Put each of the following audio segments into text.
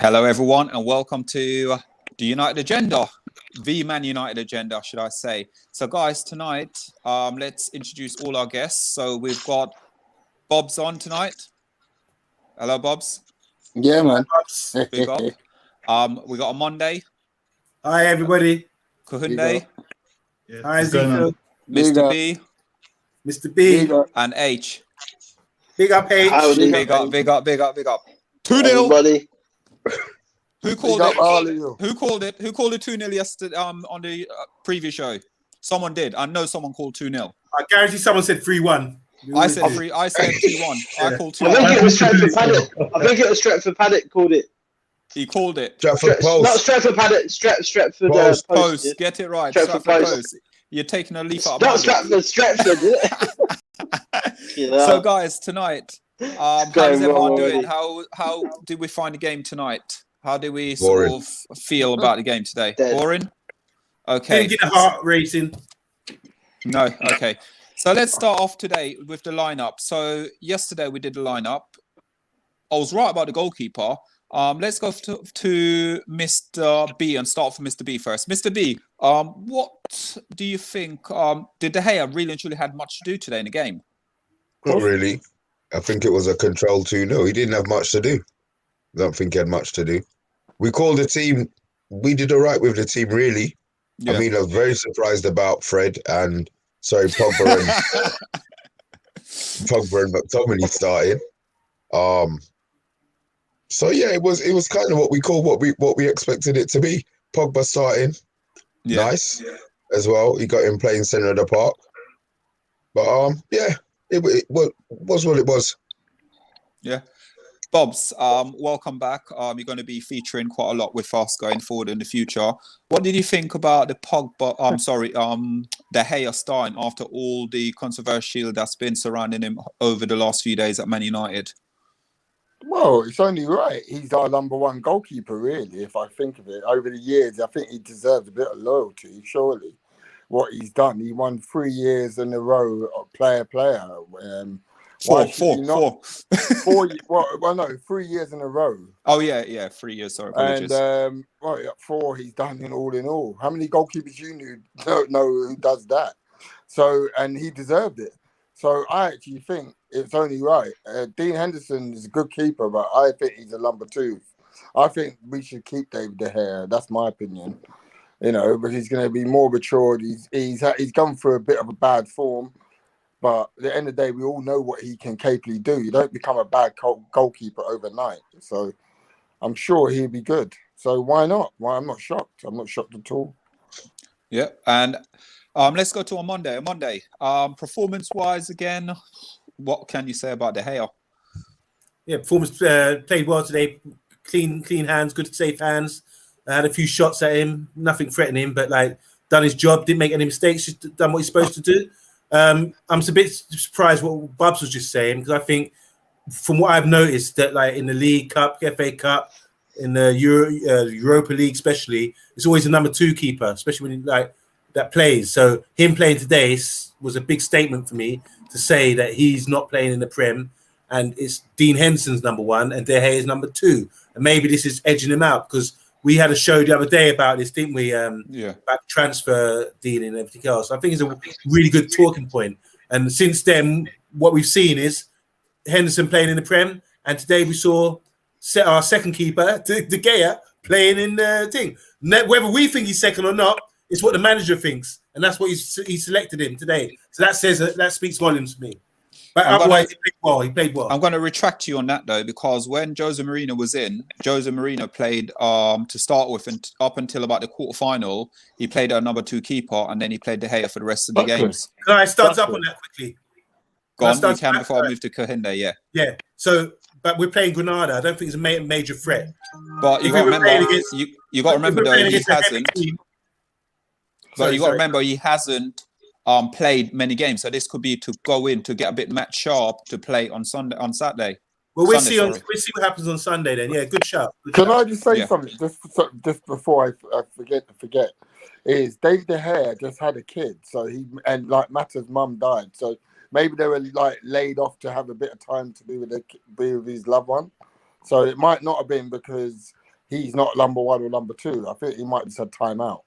Hello, everyone, and welcome to the United Agenda, the Man United Agenda, should I say. So, guys, tonight, let's introduce all our guests. So, we've got Bob's on tonight. Hello, Bobs. Yeah, man. Big up. We got a Monday. Hi, everybody. Kuhunde. Yeah. Hi, Zika. Mr B. Mr B. And H. Big up, H. Big up. 2-0. Who called it? Who called it? Who called it 2-0 yesterday on the previous show? Someone did. I know someone called 2-0. I guarantee someone said 3-1. I said 2-1. I called 2-1. I think it was Stretford Paddock called it. He called it. Not Stretford Paddock. Stretford Post. Get it right. Stretford Post. You're taking a leaf out of Stretford. So, guys, tonight, how's everyone doing? How did we find the game tonight? How did we sort of feel about the game today? Boring? Okay. Didn't get the heart racing. No, okay. So let's start off today with the lineup. So yesterday we did the lineup. I was right about the goalkeeper. Let's go to Mr. B and start from Mr. B first. Mr. B, what do you think? Did De Gea really and truly had much to do today in the game? Not really. I think it was a control 2-0. He didn't have much to do. I don't think he had much to do. We called the team. We did all right with the team, really. Yeah. I mean, I was very surprised about Pogba and McTominay starting. So yeah, it was kind of what we expected it to be. Pogba starting, nice as well. He got him playing centre of the park. But it was what it was. Yeah. Bobs, welcome back. You're going to be featuring quite a lot with us going forward in the future. What did you think about the De Gea starting after all the controversy that's been surrounding him over the last few days at Man United? Well, it's only right. He's our number one goalkeeper, really, if I think of it. Over the years, I think he deserves a bit of loyalty, surely. What he's done, he won 3 years in a row, player. 4. 3 years in a row. Oh yeah, 3 years. Sorry, apologies. And 4 he's done in all. How many goalkeepers you don't know who does that? So, and he deserved it. So I actually think it's only right. Dean Henderson is a good keeper, but I think he's a number 2. I think we should keep David De Gea. That's my opinion. You know, but he's going to be more matured. He's gone through a bit of a bad form. But at the end of the day, we all know what he can capably do. You don't become a bad goalkeeper overnight. So I'm sure he'll be good. So why not? Why I'm not shocked. I'm not shocked at all. Yeah, and let's go to a Monday. Performance-wise, again, what can you say about De Gea? Yeah, performance played well today. Clean hands, good safe hands. I had a few shots at him, nothing threatening, but done his job. Didn't make any mistakes. Just done what he's supposed to do. I'm a bit surprised what Bubs was just saying, because I think from what I've noticed that in the League Cup, FA Cup, in the Europa League especially, it's always a number 2 keeper, especially when that plays. So him playing today was a big statement for me to say that he's not playing in the Prem, and it's Dean Henderson's number 1 and De Gea is number 2, and maybe this is edging him out, because we had a show the other day about this, didn't we? About transfer dealing and everything else. I think it's a really good talking point. And since then, what we've seen is Henderson playing in the Prem, and today we saw our second keeper, De Gea, playing in the thing. Whether we think he's second or not, it's what the manager thinks, and that's what he selected him today. So that speaks volumes to me. But otherwise, he played well. I'm going to retract you on that, though, because when Jose Mourinho was in, Jose Mourinho played to start with, and up until about the quarterfinal, he played a number 2 keeper, and then he played De Gea for the rest of the games. Can I start up on that quickly? Go on, you can before I move to Kuhunde, yeah. Yeah, so, but we're playing Granada. I don't think it's a major threat. But you got to remember, though, he hasn't. But you got to remember, he hasn't played many games, so this could be to go in to get a bit match sharp to play on Saturday. Well, we'll see what happens on Sunday then. Yeah, good shout. Can I just say something just before I forget? Is David De Gea just had a kid, so Mata's mum died, so maybe they were laid off to have a bit of time to be with his loved one. So it might not have been because he's not number 1 or number 2. I think he might just have time out.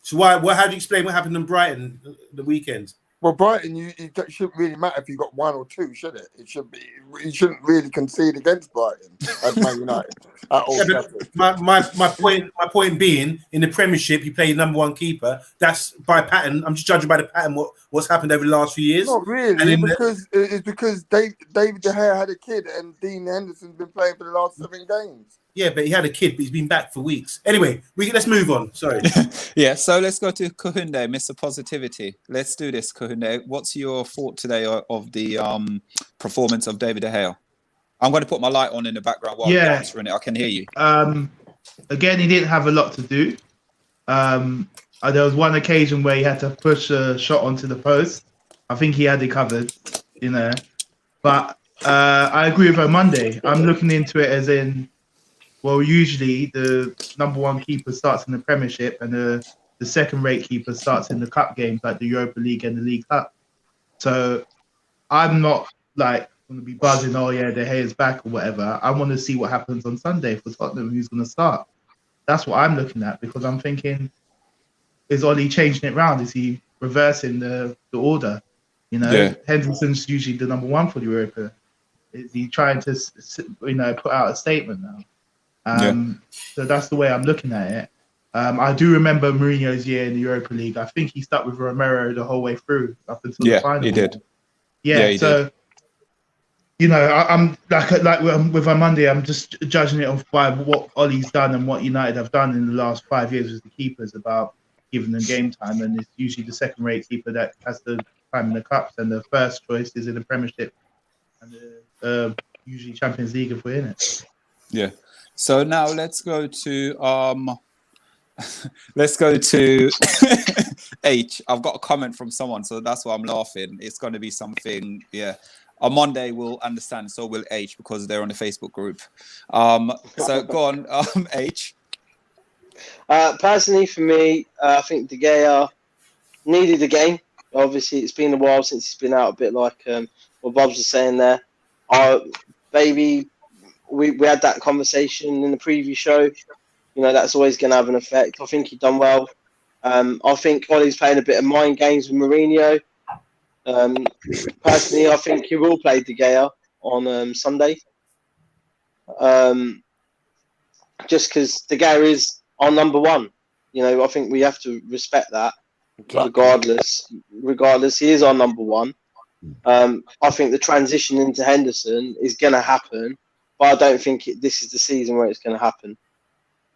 So how do you explain what happened in Brighton the weekend? Well, Brighton, it shouldn't really matter if you got 1 or 2, should it? It should be. You shouldn't really concede against Brighton as Man United at Old Trafford. My point being, in the Premiership, you play number 1 keeper. That's by pattern. I'm just judging by the pattern what's happened over the last few years. Not really, it's because David De Gea had a kid and Dean Henderson's been playing for the last 7 games. Yeah, but he had a kid, but he's been back for weeks. Anyway, let's move on. Sorry. Yeah, so let's go to Kohunde, Mr. Positivity. Let's do this, Kohunde. What's your thought today of the performance of David De Gea? I'm going to put my light on in the background while you're answering it. I can hear you. Again, he didn't have a lot to do. There was one occasion where he had to push a shot onto the post. I think he had it covered, But I agree with Monday. I'm looking into it as in, well, usually the number 1 keeper starts in the Premiership and the second-rate keeper starts in the cup games like the Europa League and the League Cup. So I'm not like going to be buzzing, oh yeah, De Gea's back or whatever. I want to see what happens on Sunday for Tottenham, who's going to start. That's what I'm looking at, because I'm thinking, is Ollie changing it round? Is he reversing the order? Henderson's usually the number 1 for the Europa. Is he trying to, put out a statement now? So that's the way I'm looking at it. I do remember Mourinho's year in the Europa League. I think he stuck with Romero the whole way through up until the final. He did. He did. I'm like with Monday, I'm just judging it off by what Ollie's done and what United have done in the last 5 years with the keepers about giving them game time, and it's usually the second-rate keeper that has the time in the cups, and the first choice is in the Premiership and the usually Champions League if we're in it. Yeah. So now let's go to H. I've got a comment from someone, so that's why I'm laughing. It's going to be something, On Monday we'll understand, so will H, because they're on the Facebook group. So go on, H. Personally, for me, I think De Gea needed a game. Obviously, it's been a while since he's been out, a bit like what Bob's was saying there. We had that conversation in the preview show. That's always going to have an effect. I think he done well. I think Ollie's playing a bit of mind games with Mourinho. Personally, I think he will play De Gea on Sunday. Just because De Gea is our number 1. I think we have to respect that. Regardless, he is our number 1. I think the transition into Henderson is going to happen, but I don't think this is the season where it's going to happen.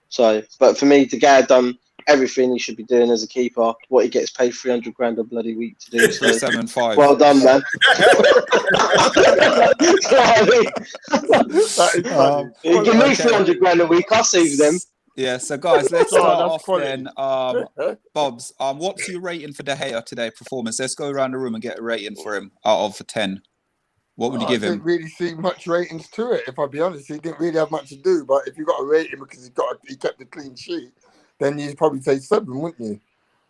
So, but for me, De Gea done everything he should be doing as a keeper. What he gets paid $300,000 a bloody week to do. So 7.5. Well done, man. You give me $300,000 a week. I'll save them. Yeah, so guys, let's start off then. Bobs, what's your rating for De Gea today performance? Let's go around the room and get a rating for him out of 10. What would you give him? I didn't really see much ratings to it, if I'll be honest. He didn't really have much to do, but if you got a rating because he kept a clean sheet, then you'd probably say 7, wouldn't you?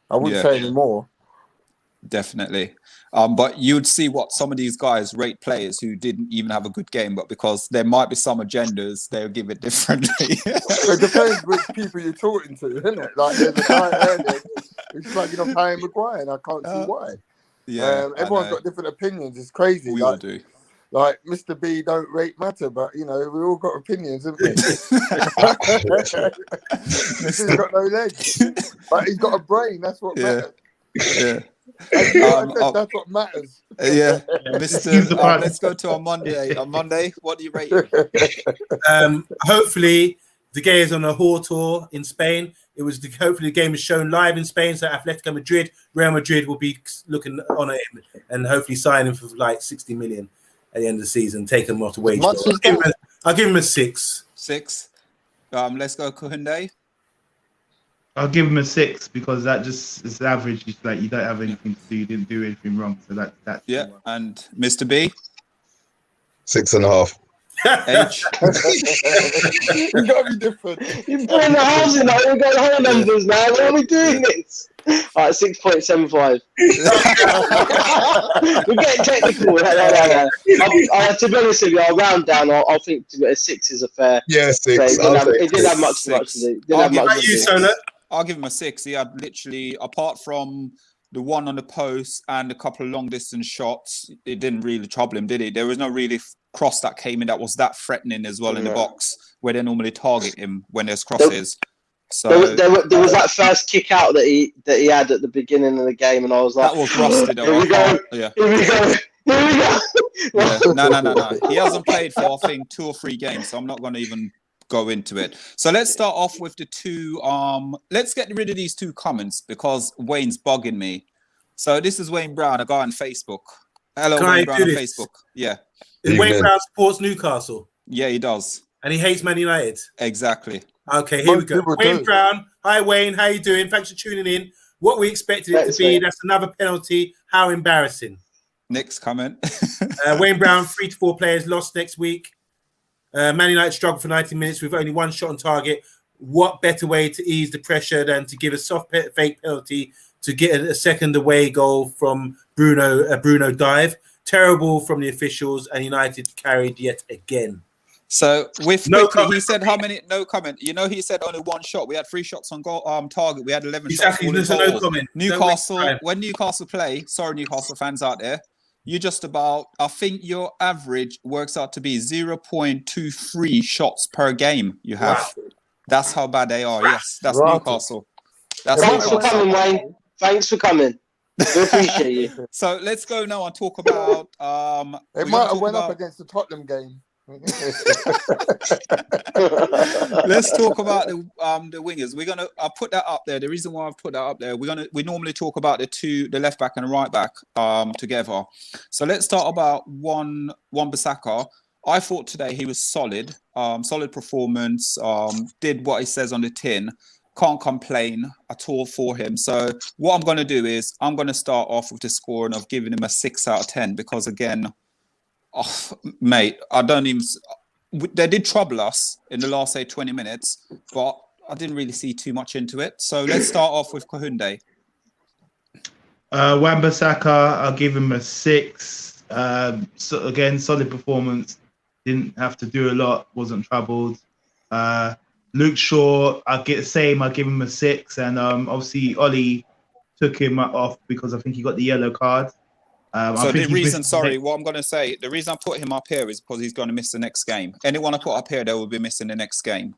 I wouldn't say any more. Definitely. But you'd see what some of these guys rate players who didn't even have a good game, but because there might be some agendas, they'll give it differently. It depends which people you're talking to, isn't it? Like there's a guy earlier who's slagging off Harry Maguire, and I can't see why. Everyone's got different opinions. It's crazy. We all do. Like Mr B don't rate matter, but we all got opinions, haven't we? He's got no legs, but he's got a brain. That's what matters. Yeah. That's what matters. Mr. Let's go to on Monday. On Monday, what do you rate him? Hopefully, De Gea is on a whore tour in Spain. Hopefully the game is shown live in Spain, so Atletico Madrid, Real Madrid will be looking on at him and hopefully sign him for like 60 million at the end of the season. Take him off the wage. I'll give him a 6. 6. Let's go Kohunde. I'll give him a 6 because that just is average. It's like you don't have anything to do. You didn't do anything wrong. So that's and Mr. B? 6.5. H. It's got to be different. You're putting the halves in now. We've got whole numbers now. Why are we doing this? All right, 6.75. We're getting technical. No. To be honest with you, I'll round down. I think a 6 is a fair. Yeah, 6. It didn't have much to do. I'll give him a 6. He had literally, apart from the one on the post and a couple of long distance shots, it didn't really trouble him, did it? There was no really cross that came in that was that threatening as well in the box, where they normally target him when there's crosses. So there was that first kick out that he had at the beginning of the game, and I was like, that was rusted. Here we go. Yeah. Here we go. Yeah. No. He hasn't played for, I think, 2 or 3 games, so I'm not going to even go into it. So let's start off with the 2. Let's get rid of these 2 comments because Wayne's bugging me. So this is Wayne Brown, a guy on Facebook. Hello, Wayne Brown on Facebook. Yeah. Wayne Brown supports Newcastle. Yeah, he does. And he hates Man United. Exactly. Okay, here we go. Wayne Brown. Hi, Wayne. How you doing? Thanks for tuning in. What we expected it to be, that's another penalty. How embarrassing. Next comment. Wayne Brown, 3 to 4 players lost next week. Man United struggled for 90 minutes with only 1 shot on target. What better way to ease the pressure than to give a soft fake penalty to get a second away goal from Bruno dive? Terrible from the officials, and United carried yet again. So with No quickly, comment. he said how many? No comment. You know, he said only 1 shot. We had 3 shots on goal target. We had 11 Exactly. shots. There's no comment. Newcastle. When Newcastle play, sorry, Newcastle fans out there, you just about. I think your average works out to be 0.23 shots per game. You have. Wow. That's how bad they are. Yes, that's Right. Newcastle. That's Thanks for Newcastle. coming, Wayne. Thanks for coming. We appreciate you. So let's go now and talk about. It might have went up against the Tottenham game. Let's talk about the wingers. I'll put that up there. The reason why I've put that up there, we normally talk about the left back and the right back together. So let's start about Wan-Bissaka. I thought today he was solid, solid performance. Did what he says on the tin. Can't complain at all for him. So what I'm going to do is I'm going to start off with the scoring of giving him a 6 out of 10 because again, mate, I don't even. They did trouble us in the last 20 minutes, but I didn't really see too much into it. So let's start off with Kohunde. Wan-Bissaka, I'll give him a 6. So again, solid performance. Didn't have to do a lot. Wasn't troubled. Luke Shaw, I'll give him a 6. And obviously, Ollie took him off because I think he got the yellow card. So the reason, what I'm going to say, the reason I put him up here is because he's going to miss the next game. Anyone I put up here, they will be missing the next game.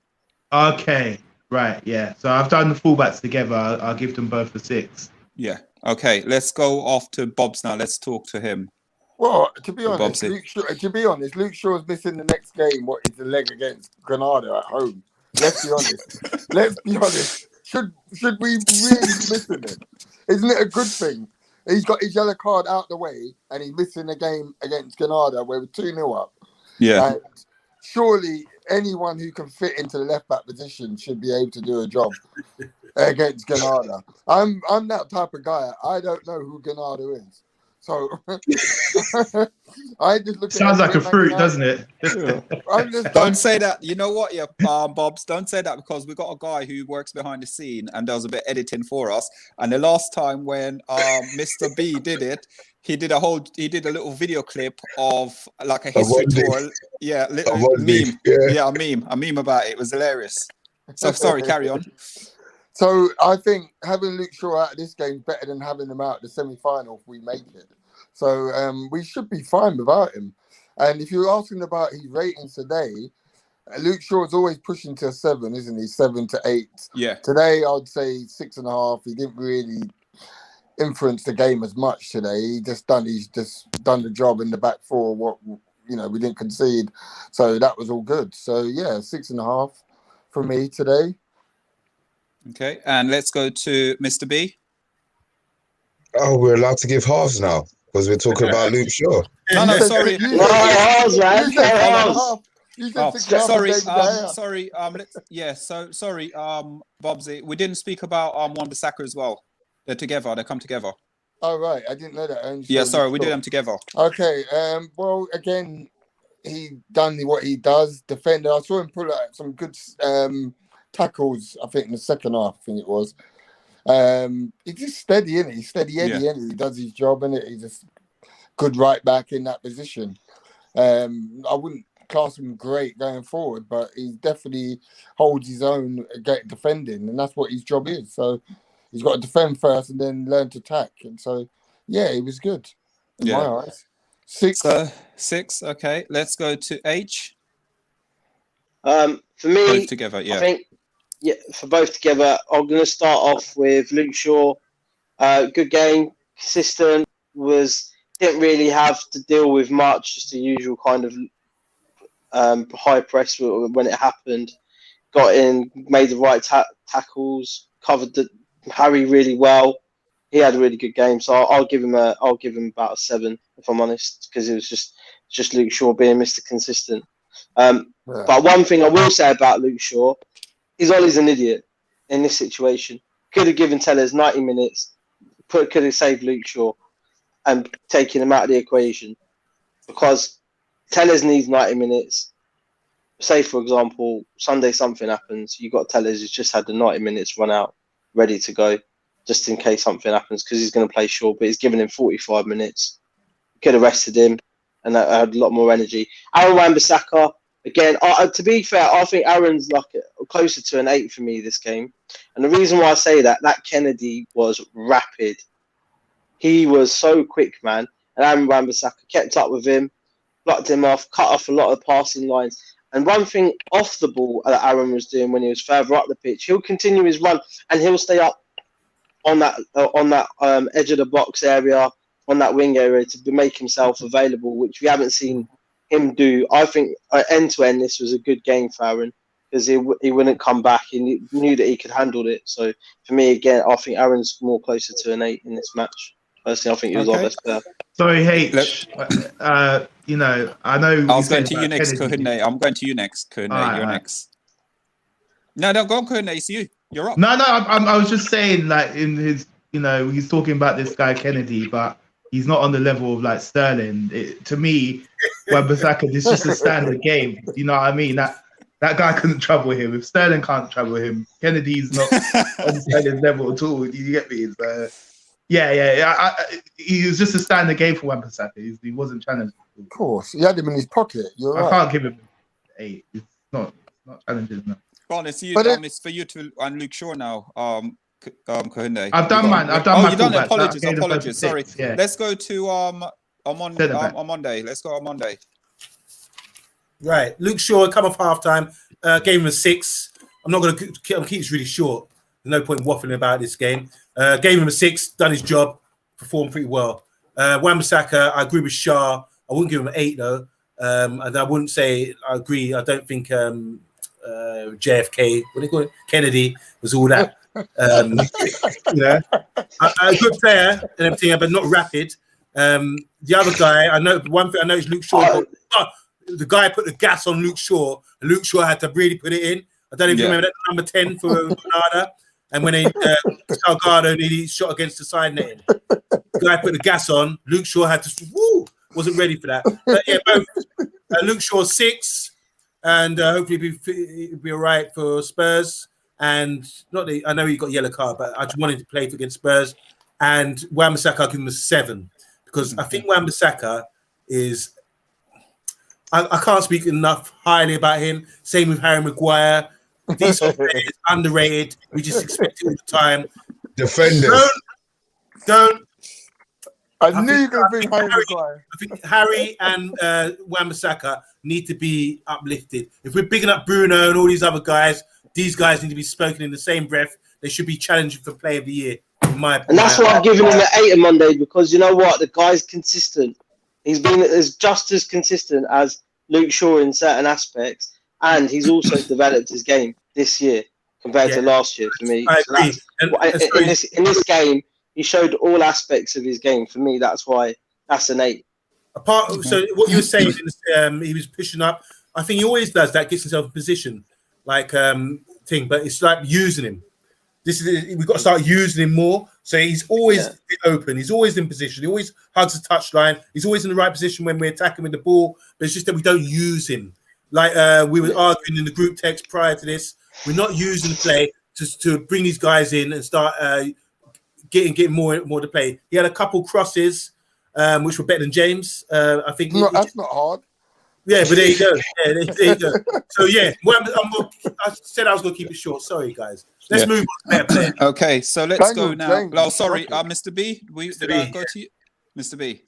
Okay, right, yeah. So I've done the fullbacks together. I'll give them both a 6. Yeah. Okay, let's go off to Bob's now. Let's talk to him. Well, to be honest, Luke Shaw's missing the next game. What is the leg against Granada at home? Let's be honest. Should we really be missing it? Isn't it a good thing? He's got his yellow card out the way, and he's missing the game against Granada where we're 2-0 up. Yeah. And surely anyone who can fit into the left back position should be able to do a job against Granada. I'm that type of guy. I don't know who Granada is. So I just look. Sounds like a fruit, doesn't it? Don't say that. You know what, Bobs? Don't say that because we got a guy who works behind the scene and does a bit of editing for us. And the last time when Mr B did it, he did a little video clip of like a history tour. Yeah, a meme. Yeah, a meme about it. It was hilarious. So sorry, carry on. So I think having Luke Shaw out of this game is better than having him out of the semi-final if we make it. So we should be fine without him. And if you're asking about his ratings today, Luke Shaw is always pushing to a 7, isn't he? 7 to 8. Yeah. Today I'd say 6.5. He didn't really influence the game as much today. He's just done the job in the back four. What we didn't concede, so that was all good. So yeah, 6.5 for me today. Okay, and let's go to Mr. B. Oh, we're allowed to give halves now because we're talking about Luke Shaw. No, sorry. Sorry. Sorry, Bobsy. We didn't speak about Wan-Bissaka as well. They're together. They come together. Oh right, I didn't know that. Yeah, sorry, we did them together. Okay. Well, again, he done what he does. Defender. I saw him pull out some good tackles. I think in the second half. I think it was. He's just steady, isn't he? Steady Eddie, innit? He does his job, innit? He's a good right back in that position. I wouldn't class him great going forward, but he definitely holds his own defending, and that's what his job is. So he's got to defend first and then learn to attack. And so, yeah, he was good in my eyes. 6. So 6. Okay, let's go to H. For me, Both together. Yeah. I think for both together, I'm going to start off with Luke Shaw. Good game, consistent. Didn't really have to deal with much, just the usual kind of high press when it happened. Got in, made the right tackles, covered Harry really well. He had a really good game, so I'll give him about a 7 if I'm honest, because it was just Luke Shaw being Mr. Consistent. But one thing I will say about Luke Shaw is Ollie's an idiot in this situation. Could have given Tellers 90 minutes, could have saved Luke Shaw and taken him out of the equation, because Tellers needs 90 minutes. Say, for example, Sunday something happens, you got Tellers who's just had the 90 minutes run out, ready to go, just in case something happens, because he's going to play Shaw, but he's given him 45 minutes. Could have rested him, and that had a lot more energy. Aaron Wan-Bissaka, again, to be fair, I think Aaron's like closer to an 8 for me this game. And the reason why I say that Kennedy was rapid. He was so quick, man. And Aaron Wan-Bissaka kept up with him, blocked him off, cut off a lot of passing lines. And one thing off the ball that Aaron was doing when he was further up the pitch, he'll continue his run and he'll stay up on that edge of the box area, on that wing area to make himself available, which we haven't seen him do. I think end to end, this was a good game for Aaron, because he wouldn't come back. He knew that he could handle it. So for me, again, I think Aaron's more closer to an 8 in this match. Personally, I think he was our best player. Sorry, H. I know. I was going to you next, Kohune. I'm going to you next, Kohune. You're next. No, go on, Kohune. It's you. You're up. No. I was just saying, like, in his, he's talking about this guy Kennedy, but he's not on the level of like Sterling. To me, Wan-Bissaka, this is just a standard game. You know what I mean? That guy couldn't trouble him. If Sterling can't trouble him, Kennedy's not on Sterling's level at all. You get me? So, he was just a standard game for Wan-Bissaka. He wasn't challenged. Of course, he had him in his pocket. I can't give him 8. It's not challenging enough. Go on, it's for you to and Luke Shaw now. Kohune. I've done mine. You've done it. Apologies. Sorry. Yeah. Let's go to on Monday. Let's go on Monday. Right, Luke Shaw come off halftime. Gave him a 6. I'm not going to keep this really short. There's no point waffling about this game. Gave him a 6. Done his job. Performed pretty well. Wan-Bissaka, I agree with Shah. I wouldn't give him an 8 though. And I wouldn't say I agree. I don't think JFK, what do you call it, Kennedy was all that. A good player and everything, but not rapid. The other guy, I know one thing I know is Luke Shaw. The guy put the gas on Luke Shaw, and Luke Shaw had to really put it in. I don't know if you remember that number 10 for Granada, and when Salgado nearly shot against the side netting. The guy put the gas on. Luke Shaw had to. Wasn't ready for that. But yeah, both Luke Shaw 6, and hopefully it'll be all right for Spurs. And I know he got a yellow card, but I just wanted to play against Spurs. And Wan-Bissaka, I'll give him a 7 because I think Wan-Bissaka is. I can't speak enough highly about him. Same with Harry Maguire. These players underrated. We just expect it all the time. Defenders. Don't. I knew you were going to bring Harry Maguire. I think Harry and Wan-Bissaka need to be uplifted. If we're bigging up Bruno and all these other guys, these guys need to be spoken in the same breath. They should be challenging for Player of the Year, in my opinion. And that's why I'm giving him an 8 on Monday, because you know what? The guy's consistent. He's been just as consistent as Luke Shaw in certain aspects, and he's also developed his game this year compared to last year for me. I agree. In this game, he showed all aspects of his game. For me, that's why that's an 8. So what you were saying, he was pushing up. I think he always does that, gets himself in position, like thing. But it's like using him. We've got to start using him more. So he's always open. He's always in position. He always hugs the touchline. He's always in the right position when we're attacking with the ball. But it's just that we don't use him. Like we were arguing in the group text prior to this, we're not using the play to bring these guys in and start getting more to play. He had a couple crosses, which were better than James. I think. No, that's not hard. Yeah, but there you go. Yeah, there you go. So yeah, I said I was going to keep it short. Sorry, guys. Let's move on to better play. Okay, so let's go now. James, Oh, sorry, Mr. B. Did I go to you, Mr. B?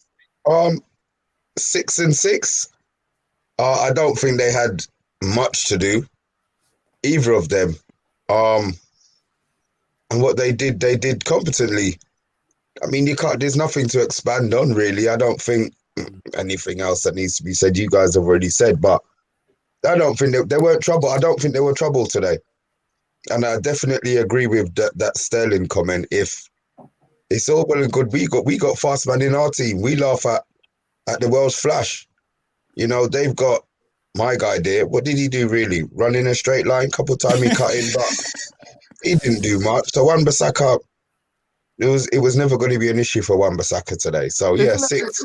6 and 6. I don't think they had much to do, either of them. And what they did competently. I mean, you can't. There's nothing to expand on, really. I don't think anything else that needs to be said. You guys have already said, but I don't think they weren't trouble. I don't think they were trouble today. And I definitely agree with that Sterling comment. If it's all well and good, we got fast man in our team. We laugh at the world's flash. You know, they've got my guy there. What did he do really? Run in a straight line. Couple times he cut in, but he didn't do much. So Wan-Bissaka, it was never going to be an issue for Wan-Bissaka today. So yeah, 6.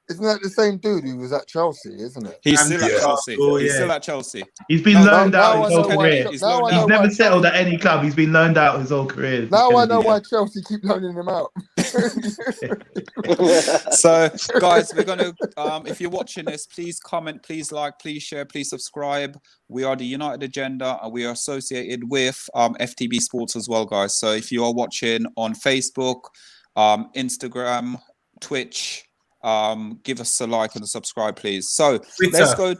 Isn't that the same dude who was at Chelsea, isn't it? He's still at Chelsea. Oh, He's yeah. still at Chelsea. He's been loaned out his whole I know career. why- He's now I loaned know He's why never settled Chelsea- at any club. He's been loaned out his whole career. It's Now I gonna know be why that. Chelsea keep loaning him out. So, guys, we're going to, if you're watching this, please comment, please like, please share, please subscribe. We are the United Agenda, and we are associated with FTB Sports as well, guys. So if you are watching on Facebook, Instagram, Twitch, give us a like and a subscribe, please. So let's go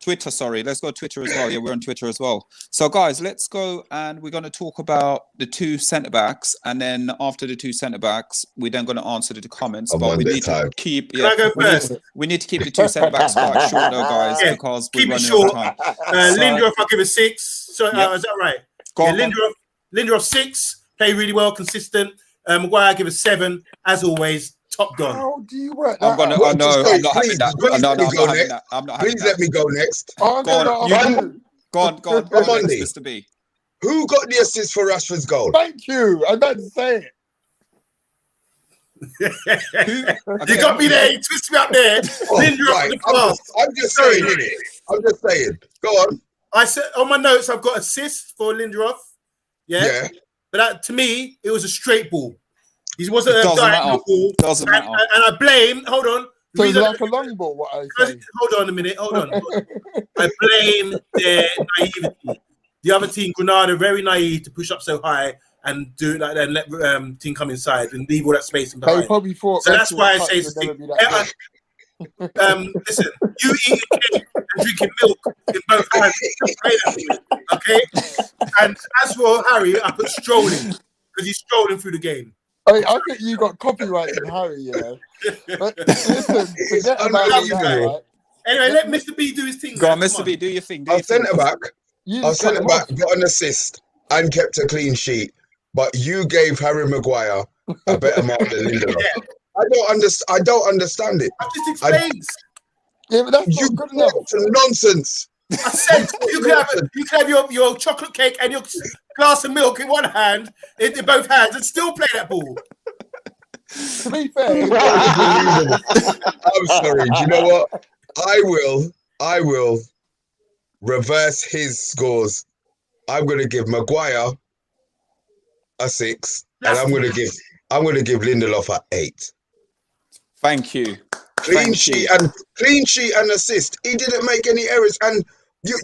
Twitter. Sorry, let's go Twitter as well. Yeah, we're on Twitter as well. So guys, let's go, and we're going to talk about the two centre backs, and then after the two centre backs, we're then going to answer the comments. On but we Monday need time. to keep. Can I go first? We need to keep the two centre backs quite short, though, guys, Yeah, because we're keep it running short. out of time. So- Lindelof, I'll give a 6. So Yep. is that right? Go Yeah, on, Lindelof 6. Play really well, consistent. Maguire, give a 7. As always, top done. How do you work I'm that gonna. out? What? No, Please, I'm not having please, that. please No, let me I'm go not having next. that. I'm not having Please that. let me go next. I'm Go on, gonna you- ask you. Go on, On next, Monday. Mr. B. Who got the assist for Rashford's goal? Thank you. I'm about to say it. You got me there. You twist me up there. Oh, Lindelof right. for the pass. I'm just Sorry. saying, innit? I'm just saying. Go on. I said on my notes, I've got assist for Lindelof. Yeah. Yeah. But that, to me, it was a straight ball. He wasn't It a doesn't diagonal matter. ball. Doesn't And matter. I blame. Hold on. So it's Reason- like a long ball, what I say. Hold on a minute. Hold on. I blame their naivety. The other team, Granada, very naive to push up so high and do it like that and let team come inside and leave all that space in They behind. probably thought So that's why I Rashford's say touch would never be that good. listen, you eating cake and drinking milk in both hands. Play that for me, okay? And as for Harry, I put strolling because he's strolling through the game. I think you got copyright in Harry, you know. But listen, forget about all that, unbelievable. right? Anyway, let Mr. B do his thing. Go on, man. Mr. Come B. Do your thing. Do Our your thing. centre back. You Our just cut centre him back off. got an assist and kept a clean sheet, but you gave Harry Maguire a better mark than Lindelof. Yeah. I don't understand it. I just explained. Yeah, but that's You not good enough. nonsense. I said you could have your chocolate cake and your glass of milk in one hand, in both hands, and still play that ball. To be fair, I'm sorry. Do you know what? I will reverse his scores. I'm going to give Maguire a 6, and I'm going to give Lindelof a 8. Thank you. Clean sheet and assist. He didn't make any errors, and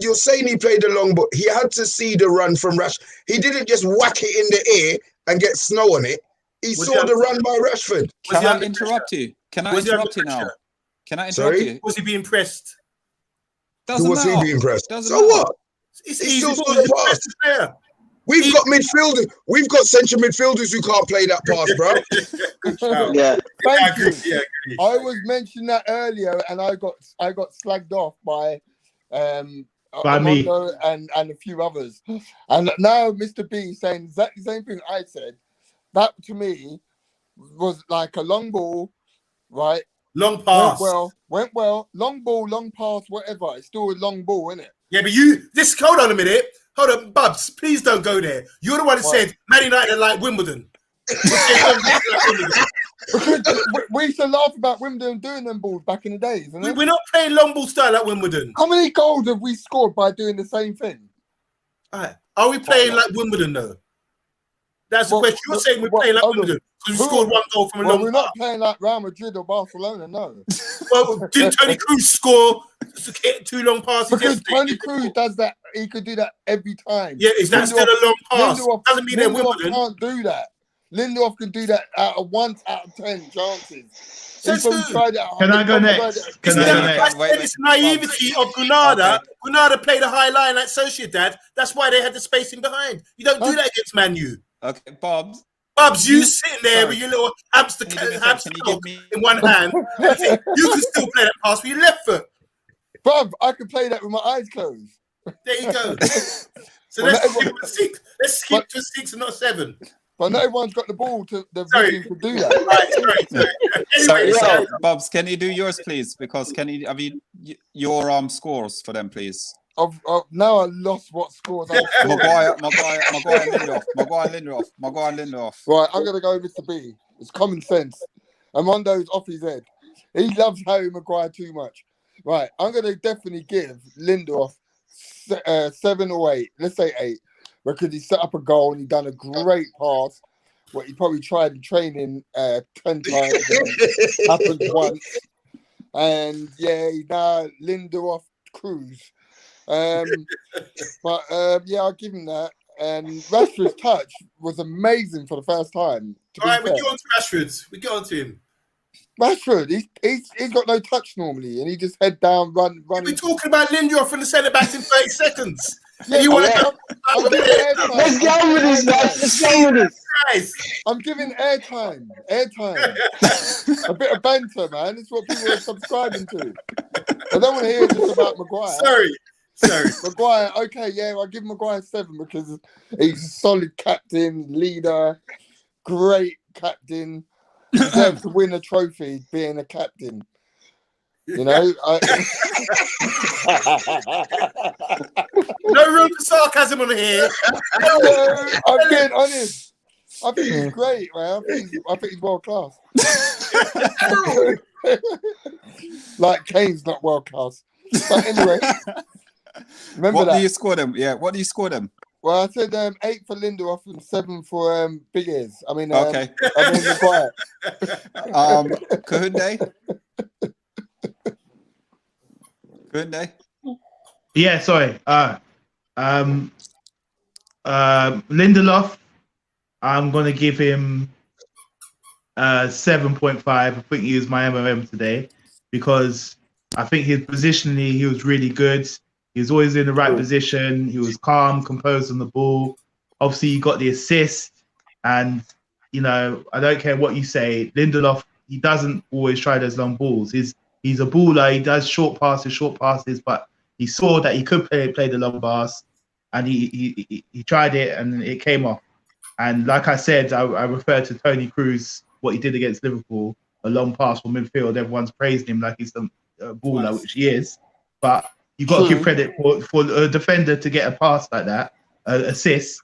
you're saying he played a long ball. He had to see the run from Rash. He didn't just whack it in the air and get snow on it. He saw the run by Rashford. Can I interrupt you? Can I interrupt you now? Can I interrupt you? Was he being pressed? Doesn't Who was matter. he being pressed? Doesn't So matter. what? It's He easy. still Ball. saw the He's the pass. best player. We've got midfielders. We've got central midfielders who can't play that pass, bro. Good shout. Yeah. thank you. Yeah, I was mentioning that earlier, and I got slagged off by me. Armando and a few others. And now Mr. B saying exactly the same thing I said. That to me was like a long ball, right? Long pass. Went well. Long ball, long pass, whatever. It's still a long ball, isn't it? Yeah, but just hold on a minute. Hold on, Bubs, please don't go there. You're the one that said Man United are like Wimbledon. Because we used to laugh about Wimbledon doing them balls back in the days, isn't it? We're not playing long ball style at Wimbledon. How many goals have we scored by doing the same thing? All right. Are we playing like Wimbledon though? That's the question. You're saying we're playing like Wimbledon because we scored one goal from a long we're not playing like Real Madrid or Barcelona, no. Well, didn't Tony Cruz score 2 long passes? Because Tony Cruz does that. He could do that every time. Yeah, is that still a long pass? Doesn't mean they're Lindelof Wimbledon. can't do that. Lindelof can do that out of 1 out of 10 chances. Can I go next? It's naivety of Granada. Okay. Granada played a high line like Sociedad. That's why they had the spacing behind. You don't do that against Man U. Okay, Bubs, you sitting there with your little hamster in one hand. You can still play that pass with your left foot. Bruv, I can play that with my eyes closed. There you go. So let's skip to 6. Let's skip to 6 and not 7. But no one's got the ball to the vision to do that. Sorry, Bubs, can you do yours, please? Because your scores for them, please. Now I lost what scores. Maguire, Lindelof. Right, I'm gonna go with Mr B. It's common sense. Amondo's off his head. He loves Harry Maguire too much. Right, I'm gonna definitely give Lindelof 7 or 8. Let's say 8. Because he set up a goal and he done a great pass. What he probably tried in training 10 times. Happened once. And yeah, now Lindelof Cruz. I'll give him that. And Rashford's touch was amazing for the first time. All right, we get on to Rashford. We get on to him. Rashford, he's got no touch normally, and he just head down, run. We're talking about Lindelof and the centre backs in 30 seconds. Yeah, you want Let's go with this, guys. Let's go with this. I'm giving airtime. A bit of banter, man. It's what people are subscribing to. I don't want to hear just about Maguire. Sorry. Maguire, okay, yeah, I'll give Maguire 7 because he's a solid captain, leader, great captain. Deserves to win a trophy being a captain. You know, no room for sarcasm on here. I'm being honest. I think he's great, man. I think he's world class. Like Kane's not world class. But anyway, remember what do you score them? Yeah, what do you score them? Well, I said 8 for Lindelof and 7 for Big Ears. Okay. Maguire. Kahunde? Yeah, sorry. Lindelof, I'm going to give him 7.5. I think he was my MMM today because I think his positionally, he was really good. He was always in the right position. He was calm, composed on the ball. Obviously, he got the assist. And, you know, I don't care what you say. Lindelof, he doesn't always try those long balls. He's a baller. He does short passes, but he saw that he could play the long pass. And he tried it, and it came off. And like I said, I referred to Tony Cruz, what he did against Liverpool, a long pass from midfield. Everyone's praised him like he's a baller, which he is. But you've got to give credit for a defender to get a pass like that, assist,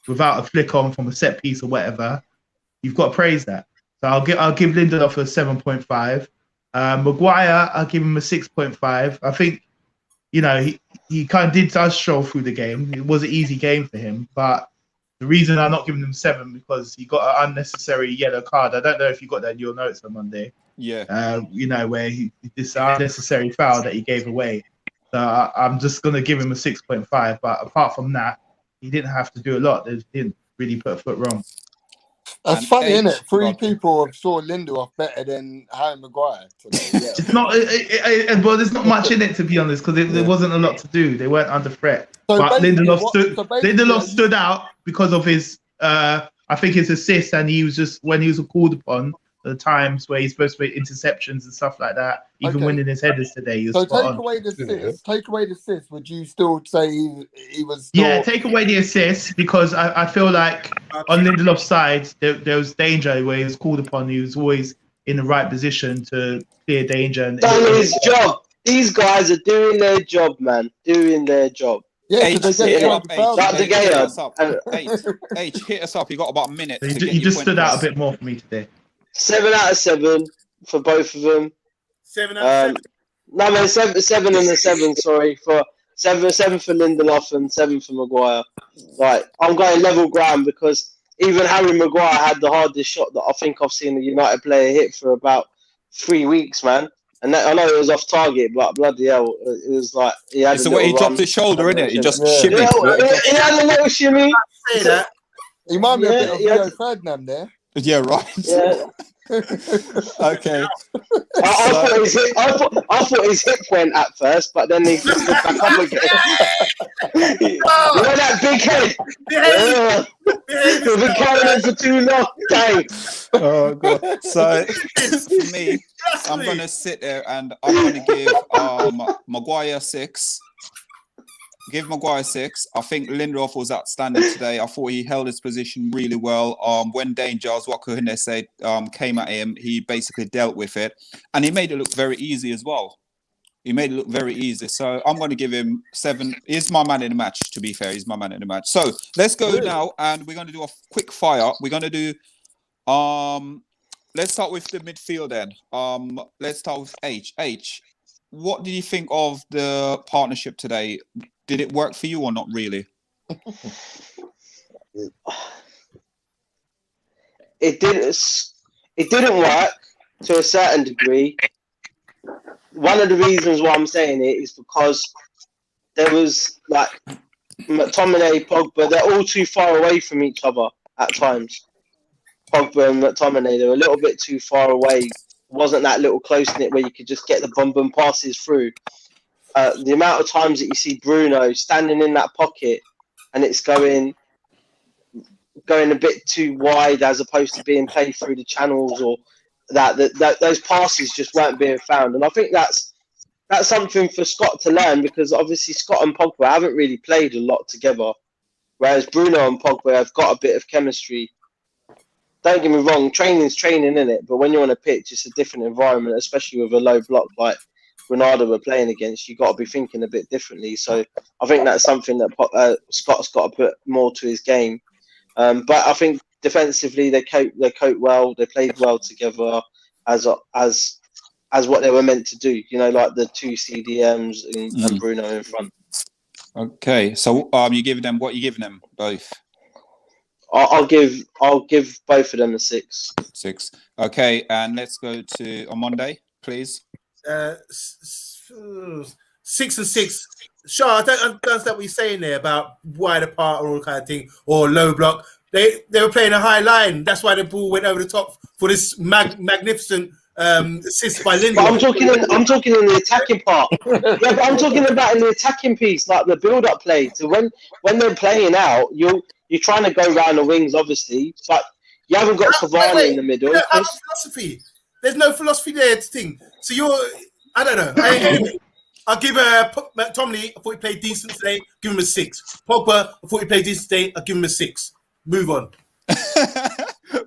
without a flick on from a set piece or whatever. You've got to praise that. So I'll give Lindelof a 7.5. Maguire, I'll give him a 6.5. I think, you know, he kind of does stroll through the game. It was an easy game for him, but the reason I'm not giving him 7 because he got an unnecessary yellow card. I don't know if you got that in your notes on Monday. Yeah. You know, where this unnecessary foul that he gave away. So I'm just going to give him a 6.5. But apart from that, he didn't have to do a lot. They didn't really put a foot wrong. That's funny, isn't it? 3 people have saw Lindelof better than Harry Maguire today. Yeah. It's not, well, there's not much in it, to be honest, because there wasn't a lot to do. They weren't under threat. So but Lindelof stood out because of his, I think, his assists, and he was just, when he was called upon, the times where he's supposed to make interceptions and stuff like that, even winning his headers today. He was so take away the assist. Would you still say he was? Yeah, take away the assist because I feel like on Lindelof's side there was danger where he was called upon. He was always in the right position to clear danger. And done his job. These guys are doing their job, man. Doing their job. Yeah, H, because they hit get up, H. 200,000. That De Hit Gea. us up. H, hit us up. You got about a minute So to get you your just point stood out across. a bit more for me today. 7 out of 7 for both of them. 7 out of 7. No, man, seven and a 7. Sorry for seven for Lindelof and 7 for Maguire. Right, I'm going level ground because even Harry Maguire had the hardest shot that I think I've seen a United player hit for about 3 weeks, man. And that, I know it was off target, but bloody hell, it was like he had It's a the way he little dropped run. his shoulder, innit? He just Yeah. shimmied. He had a little shimmy. Say that. He might be a bit of Yeah, Rio Ferdinand there. Yeah, right. Yeah. Okay. I thought his hip went at first, but then he just stood back up again. You know that big head? Behave. We've been carrying it for too long. Dang. Oh god. So for me, I'm gonna sit there and I'm gonna give Maguire 6. Give Maguire 6. I think Lindelof was outstanding today. I thought he held his position really well. When danger, as what Kuhinde said, came at him, he basically dealt with it, and he made it look very easy as well. He made it look very easy. So I'm going to give him 7. He's my man in the match. To be fair, he's my man in the match. So let's go now, and we're going to do a quick fire. We're going to do. Let's start with the midfield then. Let's start with H. H. What did you think of the partnership today? Did it work for you or not really? It didn't work to a certain degree. One of the reasons why I'm saying it is because there was like McTominay, Pogba, they're all too far away from each other at times. Pogba and McTominay, they're a little bit too far away. It wasn't that little close knit where you could just get the bum passes through. The amount of times that you see Bruno standing in that pocket and it's going a bit too wide as opposed to being played through the channels, or that those passes just weren't being found. And I think that's something for Scott to learn, because obviously Scott and Pogba haven't really played a lot together, whereas Bruno and Pogba have got a bit of chemistry. Don't get me wrong, training's training, in it, but when you're on a pitch, it's a different environment, especially with a low block like Granada were playing against. You got to be thinking a bit differently. So I think that's something that Scott's got to put more to his game. But I think defensively they cope well. They played well together as what they were meant to do. You know, like the 2 CDMs and Bruno in front. Okay, so you giving them what? You giving them both? I'll give both of them a 6. 6. Okay, and let's go to on Monday, please. 6 and 6. Shah, I don't understand what you're saying there about wide apart or all kind of thing, or low block. They were playing a high line. That's why the ball went over the top for this magnificent assist by Lindelof. But I'm talking in the attacking part. Yeah, but I'm talking about in the attacking piece, like the build-up play. So when they're playing out, you're trying to go around the wings, obviously, but you haven't got Cavani in the middle. Philosophy. There's no philosophy there to thing. So I don't know. I'll give McTominay, I thought he played decent today, give him a 6. Pogba, I thought he played decent today, I'll give him a 6. Move on.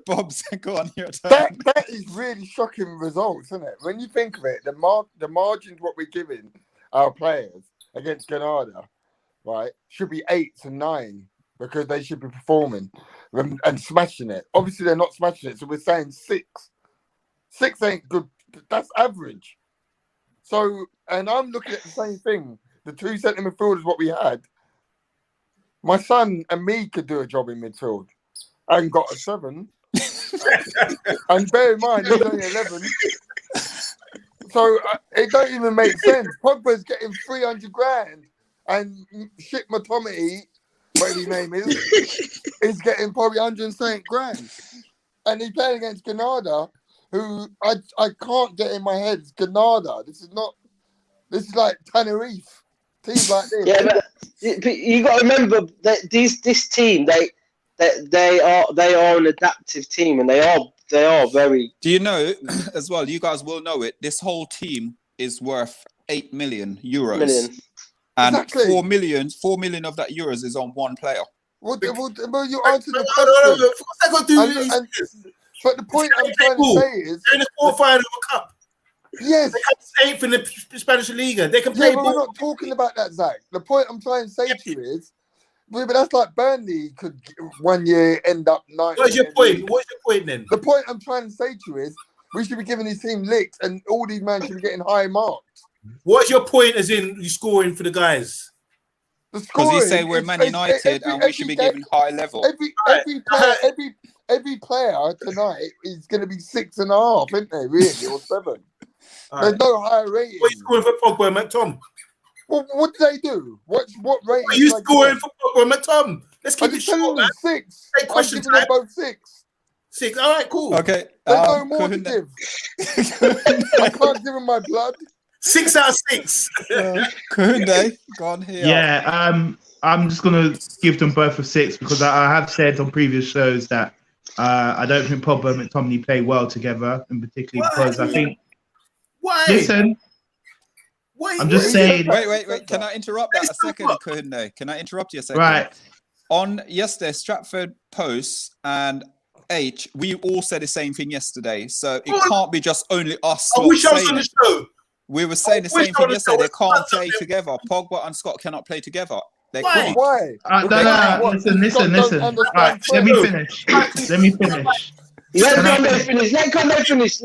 Bob, go on here. That is really shocking results, isn't it? When you think of it, the margins what we're giving our players against Granada, right, should be 8 to 9, because they should be performing and smashing it. Obviously, they're not smashing it, so we're saying 6. 6 ain't good. That's average. So, and I'm looking at the same thing. The 2 centre midfielders what we had. My son and me could do a job in midfield. I ain't got a 7. And bear in mind, he's only 11. So it don't even make sense. Pogba's getting 300 grand, and shit McTominay, whatever his name is getting probably 170 grand. And he's playing against Granada, who I can't get in my head. It's Granada. This is like Tenerife. Teams like this. Yeah, but you got to remember that this team, they are an adaptive team, and they are very. Do you know as well? You guys will know it. This whole team is worth 8 million euros, and exactly. 4 million of that euros is on one player. Well, you answered the question. What's that got to do with But the point I'm trying to say is, in the quarterfinal of a cup. Yes. They come 8th in the Spanish Liga. They can play Yeah, but we're ball. not talking about that, Zach. The point I'm trying to say to you is, but that's like Burnley could one year end up 9th. What is your point? What's your point then? The point I'm trying to say to you is, we should be giving these team licks, and all these men should be getting high marks. What's your point as in you scoring for the guys? Because you say we're Man United and we should be given high level. Every player tonight is going to be 6.5, isn't they? Really, or 7. There's no higher rating. What are you scoring for Pogba and McTom? Well, what do they do? What rating? Are you scoring for Pogba and McTom? Let's keep it short, man. 6. Hey, question I'm giving them time. both 6. 6. All right, cool. Okay. There's no more to give. I can't give them my blood. 6 out of 6. Kunde, go on here. Yeah, I'm just gonna give them both a 6 because I have said on previous shows that I don't think Pogba and McTominay play well together, and particularly because I think. Why? Listen, I'm just saying. Wait. Can I interrupt that a second, Kunde? Can I interrupt you a second? Right. On yesterday, Stratford Post and H, we all said the same thing yesterday. So it can't be just only us. I wish I was on the show. We were saying the same thing yesterday. They can't play together. Pogba and Scott cannot play together. They couldn't. Why? No, listen. Right, let me finish. Let Kunde finish.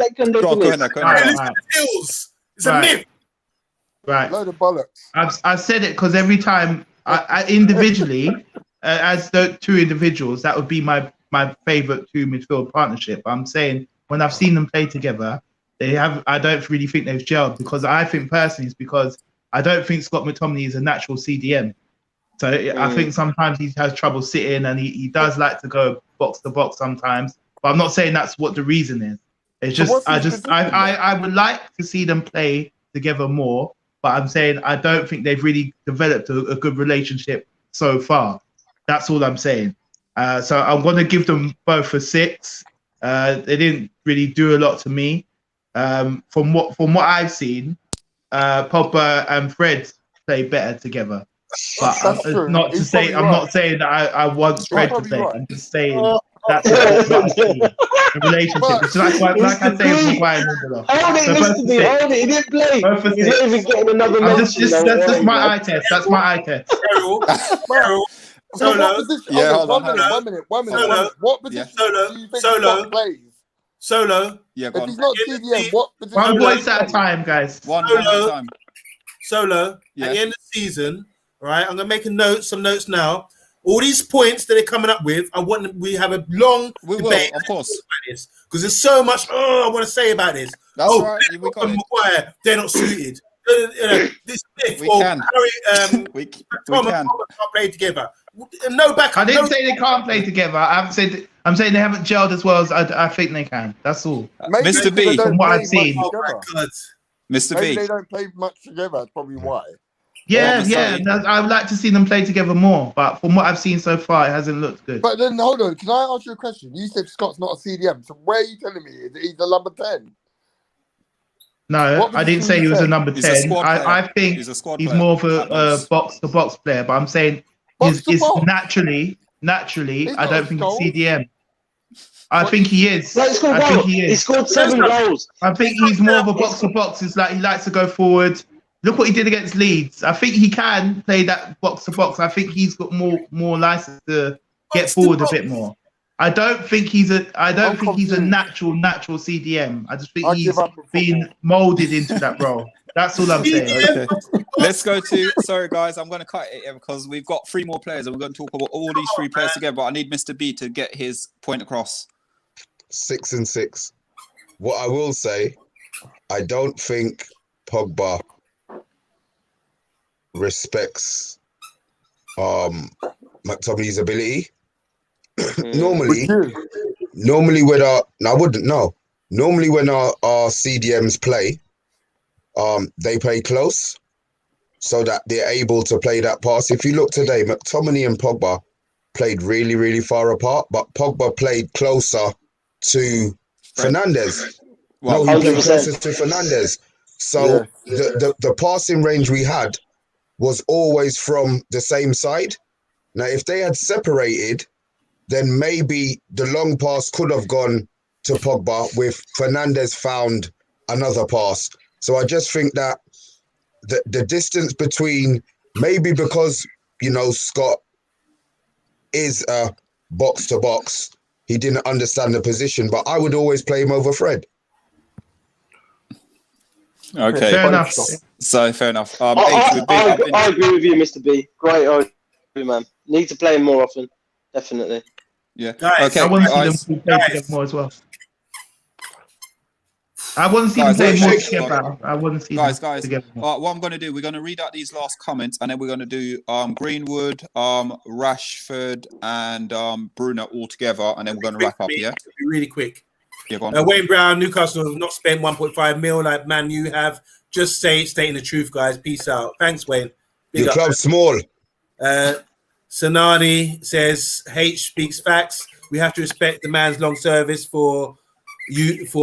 It's a myth. Right. Load of bollocks. I said it because every time I individually, as the two individuals, that would be my favorite two midfield partnership. I'm saying when I've seen them play together, I don't really think they've gelled, because I think personally it's because I don't think Scott McTominay is a natural CDM. So I think sometimes he has trouble sitting, and he does like to go box to box sometimes. But I'm not saying that's what the reason is. It's just I would like to see them play together more, but I'm saying I don't think they've really developed a good relationship so far. That's all I'm saying. So I'm going to give them both a 6. They didn't really do a lot to me. From what I'm saying, Pogba and Fred play better together. But I'm not saying that I want Fred to play. I'm just saying that's what I see. The relationship. It's like I say, hold it. He didn't play. He's not even getting another that's just my eye test. That's my eye test. Solo. One minute. What position do you think Scott plays? Solo. Yeah, if he's not CDM, what position? One voice at a time, guys. One at a time. Solo. Yeah. At the end of the season, right? I'm gonna make some notes now. All these points that they're coming up with, we have a long debate, of course, because there's so much I want to say about this. That's right. Maguire, they're not suited. This we can. Harry, we can. Can't play together. No backup. I didn't say they can't play together. I'm saying they haven't gelled as well as I think they can. That's all. Mr. B, from what I've seen. Oh my God. Mr. Maybe B, they don't play much together. That's probably why. Yeah. I would like to see them play together more, but from what I've seen so far, it hasn't looked good. But then, hold on. Can I ask you a question? You said Scott's not a CDM. So where are you telling me? He's a number 10? No, I didn't say he was a number 10. I think he's more of a box-to-box player, but I'm saying is naturally, I don't think he's CDM. I think he is. He scored 7 goals. I think he's more of a box-to-box. It's like he likes to go forward. Look what he did against Leeds. I think he can play that box-to-box. I think he's got more license to get forward a bit more. I don't think he's a natural CDM. I just think he's been molded into that role. That's all I'm saying. Okay. Let's go to. Sorry, guys, I'm going to cut it here because we've got 3 more players and we're going to talk about all these 3 players together. But I need Mr. B to get his point across. 6 and 6. What I will say, I don't think Pogba respects McTominay's ability. Normally when our CDMs play, they play close so that they're able to play that pass. If you look today, McTominay and Pogba played really, really far apart, but Pogba played closer to Fernandes. Well, he played closer to Fernandes. So the passing range we had was always from the same side. Now, if they had separated, then maybe the long pass could have gone to Pogba with Fernandes found another pass. So I just think that the distance between, maybe because, you know, Scott is a box to box, he didn't understand the position, but I would always play him over Fred. Okay. Fair enough. So fair enough. I agree with you, Mr B. Great idea, man. Need to play him more often. Definitely. Yeah. Guys, Okay. I want to see guys. them play together more as well. I want to see them Guys, play let's more shake- together. I want to see Guys, them together more. what I'm going to do, we're going to read out these last comments, and then we're going to do Greenwood, Rashford, and Bruno all together, and then we're going to wrap up. Yeah. Be really quick. Yeah, go on. Wayne Brown, Newcastle have not spent 1.5 mil like Man U have. Just stating the truth, guys. Peace out. Thanks, Wayne. Big Your up. club's small. Sanani says H speaks facts. We have to respect the man's long service for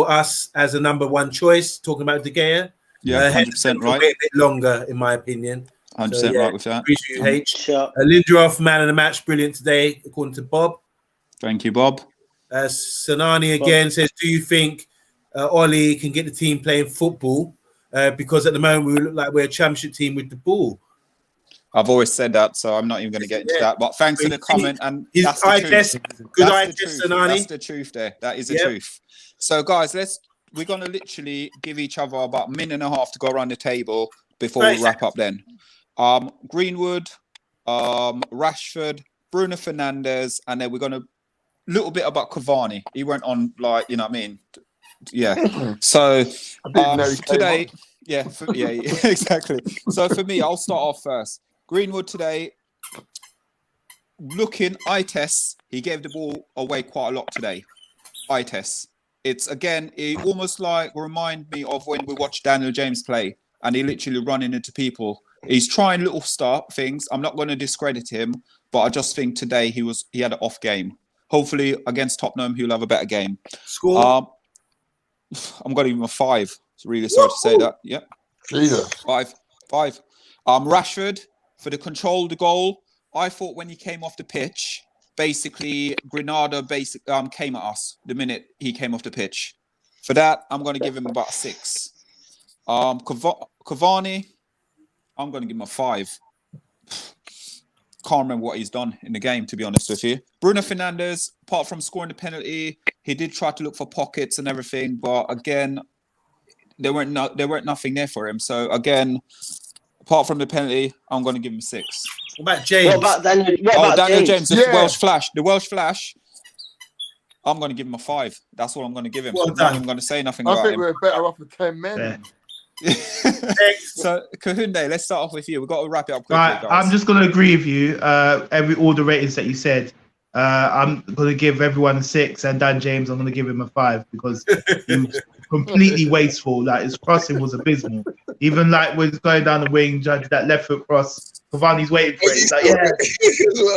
us as a number one choice. Talking about De Gea. Yeah, 100% right. A bit longer, in my opinion. 100% right with that. Appreciate you, H. Sure. Lindelof, man of the match, brilliant today, according to Bob. Thank you, Bob. Sanani again says, do you think Ollie can get the team playing football? Because at the moment we look like we're a championship team with the ball. I've always said that, so I'm not even going to get into that. But thanks for the comment, and that's the truth. Good That's eye the test, truth. Sanani. That's the truth there. That is the truth. So, guys, we're going to literally give each other about a minute and a half to go around the table before we wrap up then. Greenwood, Rashford, Bruno Fernandes, and then we're going to little bit about Cavani. He went on, like, you know what I mean? Yeah. So today, exactly. So for me, I'll start off first. Greenwood today, looking eye tests, he gave the ball away quite a lot today. Eye tests. It's again, it almost like remind me of when we watched Daniel James play, and he literally running into people. He's trying little things. I'm not going to discredit him, but I just think today he had an off game. Hopefully against Tottenham, he'll have a better game. Score. I'm going to give him a 5. It's really sorry to say that. Yep. Jesus. 5. Rashford for the control of the goal. I thought when he came off the pitch, basically Granada came at us the minute he came off the pitch. For that, I'm going to give him about a 6. Cavani, I'm going to give him a 5. Can't remember what he's done in the game, to be honest with you. Bruno Fernandes, apart from scoring the penalty, he did try to look for pockets and everything, but again, there weren't nothing there for him. So again, apart from the penalty, I'm going to give him a 6. What about James? What about Daniel James? The Welsh Flash. The Welsh Flash. I'm going to give him a 5. That's what I'm going to give him. Well I'm not even going to say nothing I about think him. we're better off with 10 men. Yeah. So Kahunde, let's start off with you. We've got to wrap it up quickly, Right, guys. I'm just going to agree with you. All the ratings that you said, I'm going to give everyone a 6, and Dan James, I'm going to give him a 5 because he was completely wasteful. Like, his crossing was abysmal. Even like when he's going down the wing, judge that left foot cross, Cavani's waiting for it. He's like, yeah,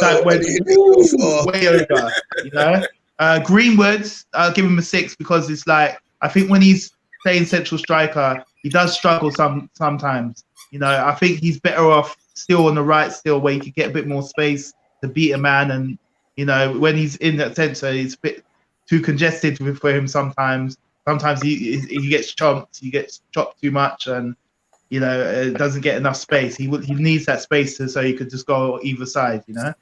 like way over, you know. Greenwood, I'll give him a 6 because it's like, I think when he's playing central striker, he does struggle sometimes. You know, I think he's better off still on the right, where he could get a bit more space to beat a man. And, you know, when he's in that centre, it's a bit too congested for him sometimes. Sometimes he gets chopped, too much, and, you know, doesn't get enough space. He needs that space so he could just go either side, you know.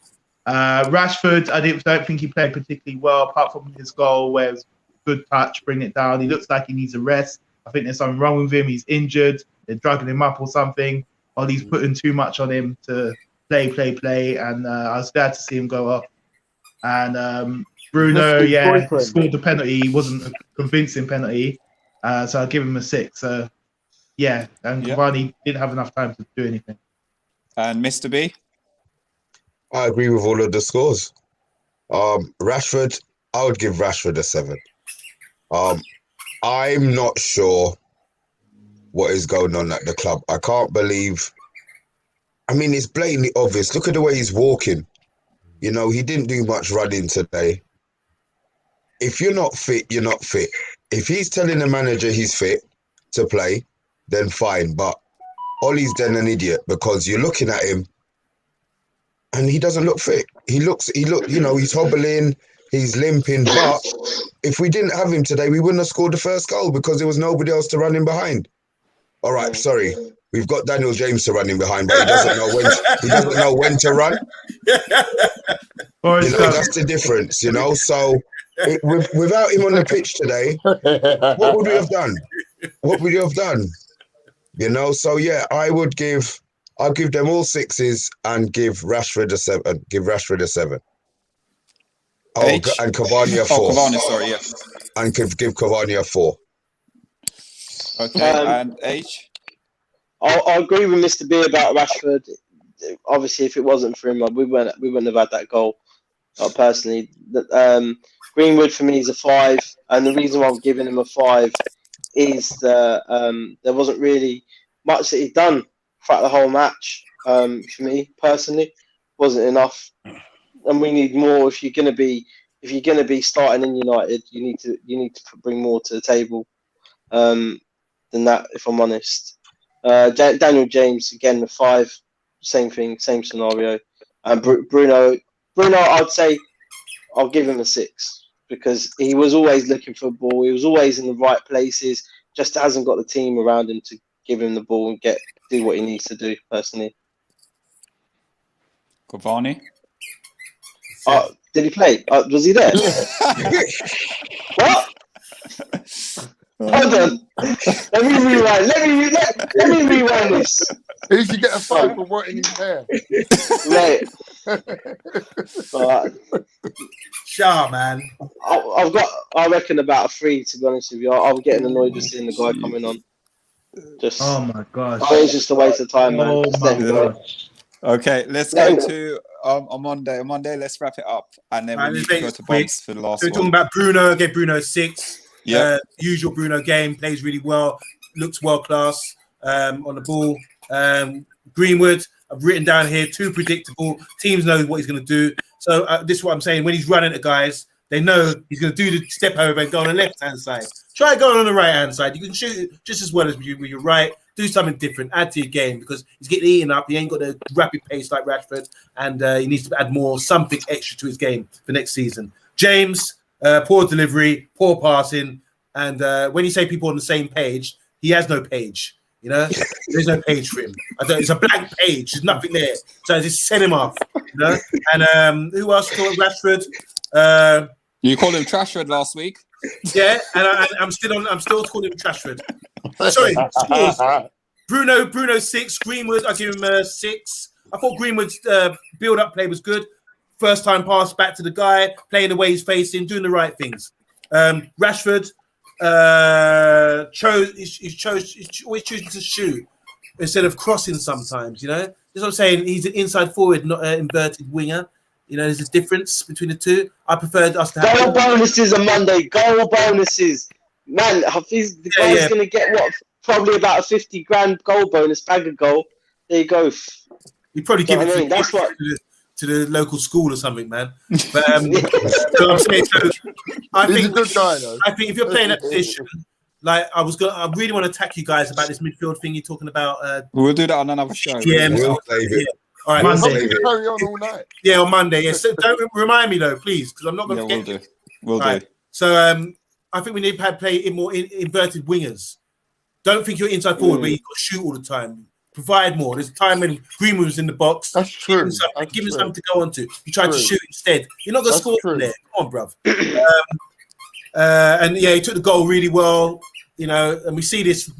Rashford, I don't think he played particularly well, apart from his goal where it was good touch, bring it down. He looks like he needs a rest. I think there's something wrong with him. He's injured. They're drugging him up or something. Or he's putting too much on him to play. And I was glad to see him go off. And Bruno, scored the penalty. He wasn't a convincing penalty. So I'll give him a 6. So, yeah. And Cavani didn't have enough time to do anything. And Mr. B? I agree with all of the scores. Rashford, I would give Rashford a 7. I'm not sure what is going on at the club. I can't believe. I mean, it's blatantly obvious. Look at the way he's walking. You know, he didn't do much running today. If you're not fit, you're not fit. If he's telling the manager he's fit to play, then fine. But Ollie's then an idiot because you're looking at him and he doesn't look fit. He look, you know, he's hobbling, he's limping. But if we didn't have him today, we wouldn't have scored the first goal because there was nobody else to run in behind. All right, sorry. We've got Daniel James to run in behind, but he doesn't know when. He doesn't know when to run. Forrest Gump. That's the difference. So without him on the pitch today, what would we have done? What would you have done? So yeah, I'll give them all 6s and give Rashford a 7. Give Rashford a 7. Oh, H? and Cavani a 4. Oh, Cavani, sorry, yeah. And give Cavani a 4. Okay, and H? I'll agree with Mr B about Rashford. Obviously, if it wasn't for him, we wouldn't have had that goal. Personally, Greenwood for me is a 5, and the reason why I'm giving him a 5 is that there wasn't really much that he'd done throughout the whole match. For me personally, wasn't enough, and we need more. If you're gonna be starting in United, you need to bring more to the table than that. If I'm honest, Daniel James again, a 5, same thing, same scenario, and Bruno, I'd say I'll give him a 6 because he was always looking for a ball. He was always in the right places. Just hasn't got the team around him to give him the ball and do what he needs to do. Personally, Cavani? Did he play? Was he there? What? Hold on. Let me rewind. Let me rewind this. He should get a 5 for what in his hair. Mate. Shah, man. I reckon about a 3, to be honest with you. I'm getting annoyed just seeing the guy coming on. Oh my gosh. It's just a waste of time, man. Oh Just my let him go. gosh. Okay, let's go to on Monday. On Monday, let's wrap it up, and then we need to go to Bob's for the last So we're talking one. about Bruno. Again, Bruno 6. Yeah. Usual Bruno game, plays really well, looks world class on the ball. Greenwood, I've written down here, too predictable. Teams know what he's going to do. So this is what I'm saying. When he's running at guys, they know he's going to do the step over and go on the left-hand side. Try going on the right-hand side. You can shoot just as well as with your right. Do something different. Add to your game because he's getting eaten up. He ain't got the rapid pace like Rashford, and he needs to add something extra to his game for next season. James, poor delivery, poor passing, and when you say people on the same page, he has no page. There's no page for him. It's a blank page. There's nothing there. So I just send him off. And who else called Rashford? You called him Trashford last week. Yeah, and I'm still calling him Trashford. Sorry, scores. Bruno 6. Greenwood, I give him a 6. I thought Greenwood's build-up play was good. First time pass back to the guy, playing the way he's facing, doing the right things. Rashford he's always choosing to shoot instead of crossing sometimes. That's what I'm saying. He's an inside forward, not an inverted winger. There's a difference between the two. I preferred us to have goal bonuses on Monday. Goal bonuses, man. The guy's going to get probably about a 50 grand goal bonus, bag of goal. There you go. You probably give it to the local school or something, man. But so I'm saying, I think if you're playing that position, like I really want to attack you guys about this midfield thing you're talking about. We'll do that on another show. Yeah, we'll save it. All right, Monday. Carry on all night. Yeah, on Monday. Yeah, so don't remind me though, please, because I'm not going to forget. We'll do. So I think we need to play more inverted wingers. Don't think you're inside forward where you've got to shoot all the time. Provide more. There's time when Greenwood was in the box. That's true. Give him something to go on to. You tried to shoot instead. You're not going to score from there. Come on, bruv. And yeah, he took the goal really well. And we see this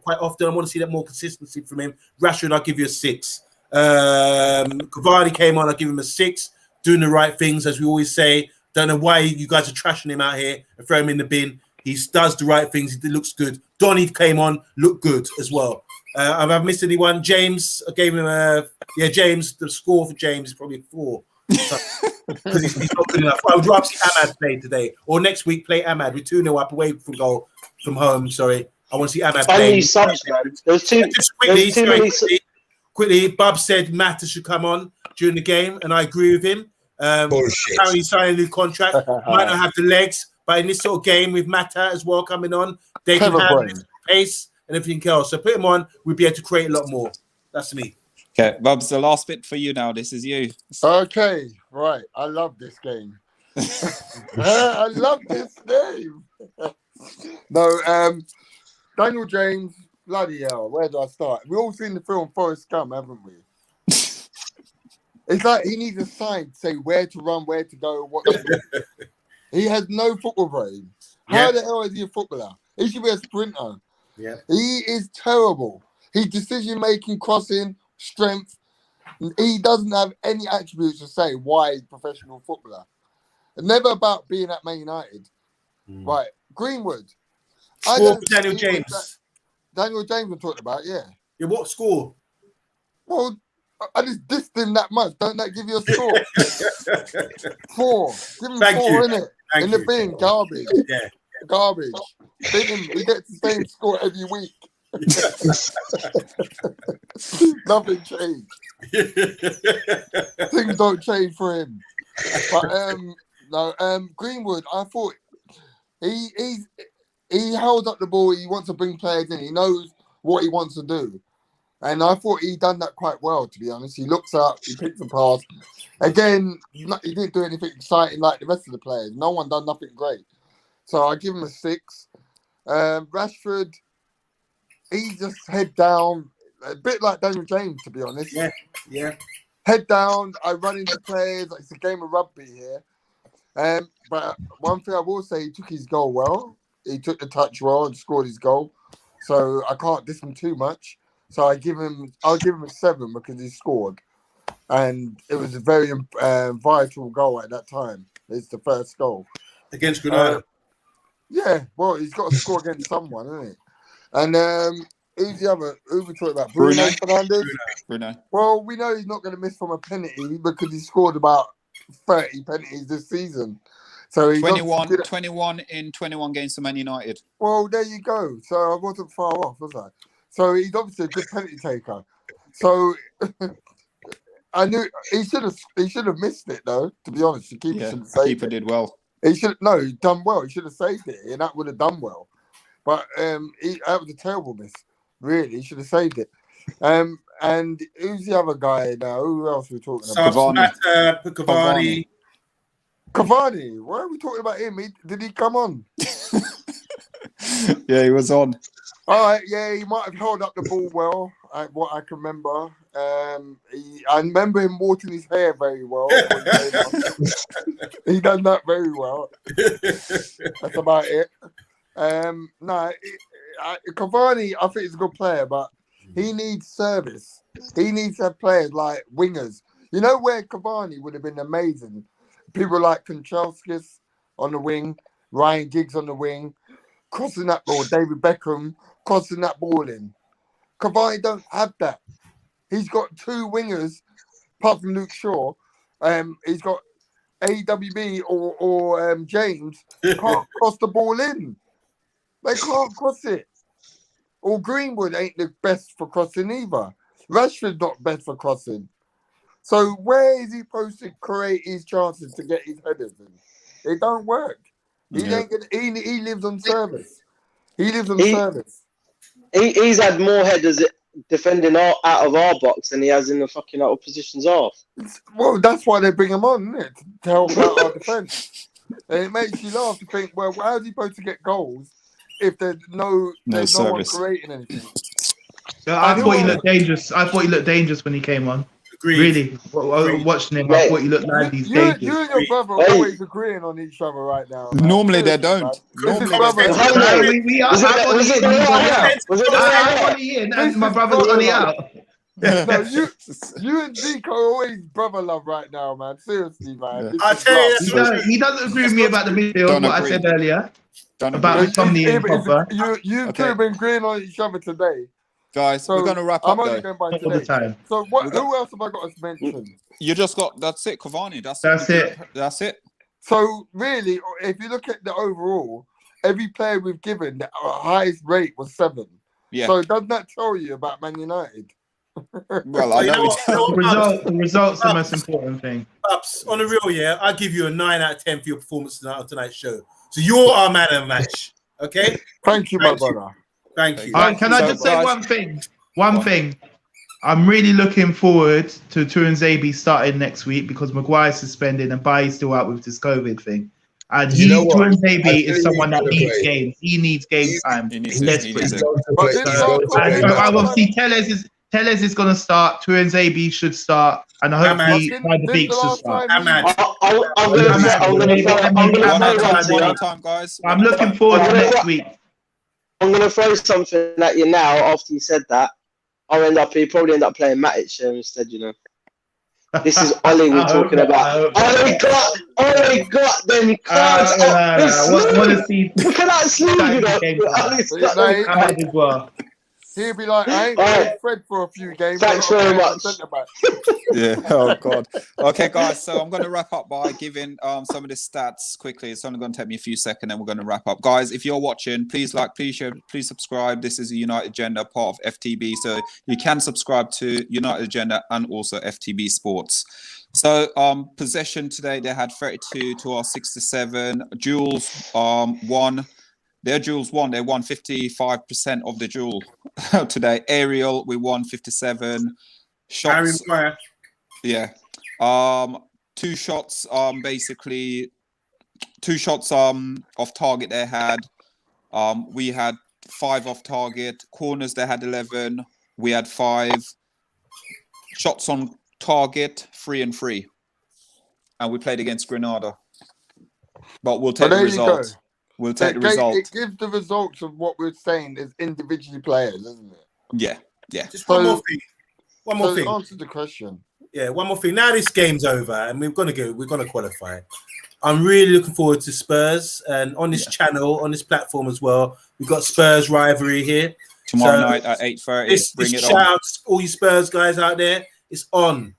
quite often. I want to see that more consistency from him. Rashford, I'll give you a 6. Cavani came on, I'll give him a 6. Doing the right things, as we always say. Don't know why you guys are trashing him out here and throw him in the bin. He does the right things. He looks good. Donny came on, looked good as well. Have I missed anyone? James, I gave him James, the score for James is probably a 4. Because he's not good enough. I would rather see Ahmad play today. Or next week play Ahmad. We're 2-0 up away from goal from home. Sorry. I want to see Ahmad play. There's too many. Quickly, Bub said Mata should come on during the game, and I agree with him. Apparently he's signing a new contract. Might not have the legs, but in this sort of game with Mata as well coming on, they can have his pace and everything else. So put him on, we'll be able to create a lot more. That's me. Okay, Bubs, the last bit for you now. This is you. Okay, right. I love this game. I love this game. No, Daniel James, bloody hell, where do I start? We've all seen the film Forrest Gump, haven't we? It's like he needs a sign to say where to run, where to go, what to do. He has no football brain. How the hell is he a footballer? He should be a sprinter. Yeah. He is terrible. His decision-making, crossing, strength, he doesn't have any attributes to say why he's a professional footballer. Never about being at Man United. Right, Greenwood. Score for Daniel James. Daniel James I'm talking about, yeah. Yeah, what score? Well, I just dissed him that much. Don't that give you a score? 4. Give him Thank 4, you. innit? Thank In the you. bin, garbage. Yeah. Garbage. Bin him. He gets the same score every week. Nothing changed. Things don't change for him. But no, Greenwood, I thought he held up the ball. He wants to bring players in. He knows what he wants to do. And I thought he done that quite well, to be honest. He looks up, he picks the pass. Again, he didn't do anything exciting like the rest of the players. No one done nothing great. So I give him a 6. Rashford, he just head down, a bit like Daniel James, to be honest. Yeah. Head down, I run into players. It's a game of rugby here. But one thing I will say, he took his goal well. He took the touch well and scored his goal. So I can't diss him too much. So I'll give him a 7 because he scored. And it was a very vital goal at that time. It's the first goal. Against Granada. Yeah, well, he's got to score against someone, isn't it? And who's the other? Who we talking about? Bruno Fernandes? Bruno. Well, we know he's not going to miss from a penalty because he scored about 30 penalties this season. So he 21 in 21 games for Man United. Well, there you go. So I wasn't far off, was I? So he's obviously a good penalty taker. So I knew he should have missed it though. To be honest, the keeper should have saved keeper it. did well. He done well. He should have saved it, and that would have done well. But that was a terrible miss. Really, he should have saved it. And who's the other guy now? Who else are we talking about? Cavani. Cavani. Why are we talking about him? Did he come on? Yeah, he was on. All right, yeah, he might have held up the ball well, what I can remember. I remember him watering his hair very well. He done that very well. That's about it. Cavani, I think he's a good player, but he needs service. He needs to have players like wingers. You know where Cavani would have been amazing? People like Konchalskis on the wing, Ryan Giggs on the wing, crossing that ball, David Beckham crossing that ball in. Cavani don't have that. He's got 2 wingers, apart from Luke Shaw. He's got AWB or James can't cross the ball in. They can't cross it. Or Greenwood ain't the best for crossing either. Rashford's not best for crossing. So where is he supposed to create his chances to get his headers in? It don't work. He lives on service. He lives on service. He's had more headers defending out of our box than he has in the fucking opposition's half. Well, that's why they bring him on, isn't it? To help out our defence. And it makes you laugh to think, well, how is he supposed to get goals if there's no one creating anything? I thought he looked dangerous. I thought he looked dangerous when he came on. Agreed. Really, watching him, I thought he looked like he's dangerous. You and your brother are always agreeing on each other right now. Man. Normally they don't. Normally We are. I'm on the in, and my brother's on the out. No, you and Zeke are always brother love right now, man. Seriously, man. Yeah. I tell you, He doesn't agree with me about the midfield. What I said earlier about McTominay and Pogba. You two have been agreeing on each other today. Guys, So we're going to wrap up. I'm only going by All the today. time. So who else have I got to mention? You just got, that's it, Cavani. That's it. So really, if you look at the overall, every player we've given, the highest rate was 7. Yeah. So doesn't that tell you about Man United? Well, I know. The results are the most important thing. Ups, on the real, yeah, I'll give you a 9 out of 10 for your performance tonight on tonight's show. So you're our man of the match, okay? Thank you, my brother. Thank you. All right, can I just say one thing? One thing. I'm really looking forward to Tuanzebe starting next week because Maguire's suspended and Bailly's still out with this COVID thing. And You know what? Tuanzebe I is someone that tell you needs he's gonna games. He needs game He's- time. He needs Desperately. it. going to But play. this He's last going to couple play of And games, Matt. obviously Tellez is going to start. Tuanzebe should start, and hopefully But Van de this Beek the should last start. time he- Ahmad. I'm going to One throw more time, guys. I'm looking forward to I'm next gonna- week. I'm going to throw something at you now after you said that. He'll probably end up playing Matic instead, you know. This is Ollie we're talking about. Ollie got them cards up his sleeve. Look at that sleeve, you know. Ollie's got them cards. Ahmad as well. He'll be like, I ain't played Fred for a few games. Thanks I'm not very playing much. centre-back. Yeah. Oh God. Okay, guys. So I'm going to wrap up by giving some of the stats quickly. It's only going to take me a few seconds, and we're going to wrap up, guys. If you're watching, please like, please share, please subscribe. This is a United Agenda, part of FTB, so you can subscribe to United Agenda and also FTB Sports. So possession today, they had 32 to our 67. Duels won. Their duels won. They won 55% of the duel today. Aerial, we won 57. Shots. Yeah. 2 shots, basically 2 shots off target they had. We had 5 off target. Corners they had 11. We had 5. Shots on target, 3 and 3. And we played against Granada. But we'll take the there you result. go. We'll take the result. It gives the results of what we're saying as individually players, isn't it? Yeah, yeah. Just one more thing. One more thing. Answer the question. Yeah, one more thing. Now this game's over and we're gonna qualify. I'm really looking forward to Spurs, and on this channel, on this platform as well, we've got Spurs rivalry here. Tomorrow night at 8:30. Bring it shout on. out to all you Spurs guys out there. It's on.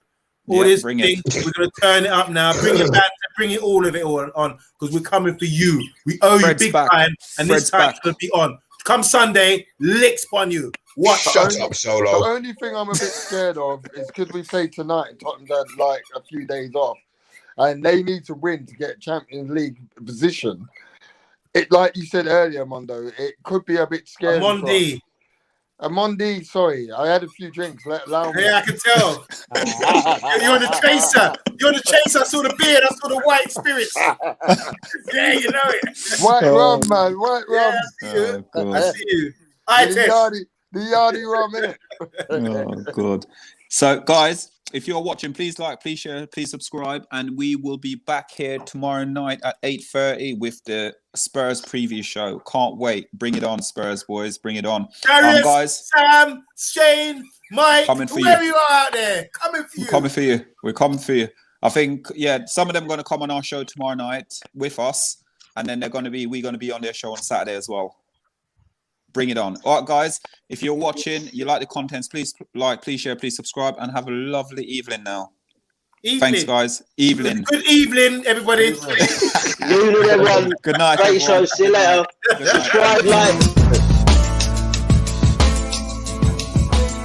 All Yeah, this bring thing, it. we're gonna turn it up now. Bring it back, bring it all of it on, because we're coming for you. We owe Fred's you big back. time, and Fred's this time's back. gonna be on. Come Sunday, licks on you. What? Shut up, The Solo. only thing I'm a bit scared of is because we play tonight and Tottenham had like a few days off, and they need to win to get Champions League position. It, like you said earlier, Mondo, it could be a bit scary. Monday. Mondi, sorry, I had a few drinks. Allow me. Yeah, I can tell. You're the chaser. You're the chaser. I saw the beard. I saw the white spirits. Yeah, you know it. White rum, man. White rum. Yeah, Oh, I God. see you. I The test. Yardi rum, innit? Oh, God. So, guys, if you're watching, please like, please share, please subscribe, and we will be back here tomorrow night at 8:30 with the Spurs preview show. Can't wait. Bring it on, Spurs boys. Bring it on. Darius, Guys, Sam, Shane, Mike, Coming for whoever you. you are out there, coming for you. we're coming for you. We're coming for you. I think, yeah, some of them are going to come on our show tomorrow night with us, and then we're going to be on their show on Saturday as well. Bring it on. All right, guys, if you're watching, you like the contents, please like, please share, please subscribe, and have a lovely evening now. Evening. Thanks, guys. Evening. Good evening, everybody. Evening, everyone. Good night, Great everyone. show. See you later. Good night. Subscribe, like.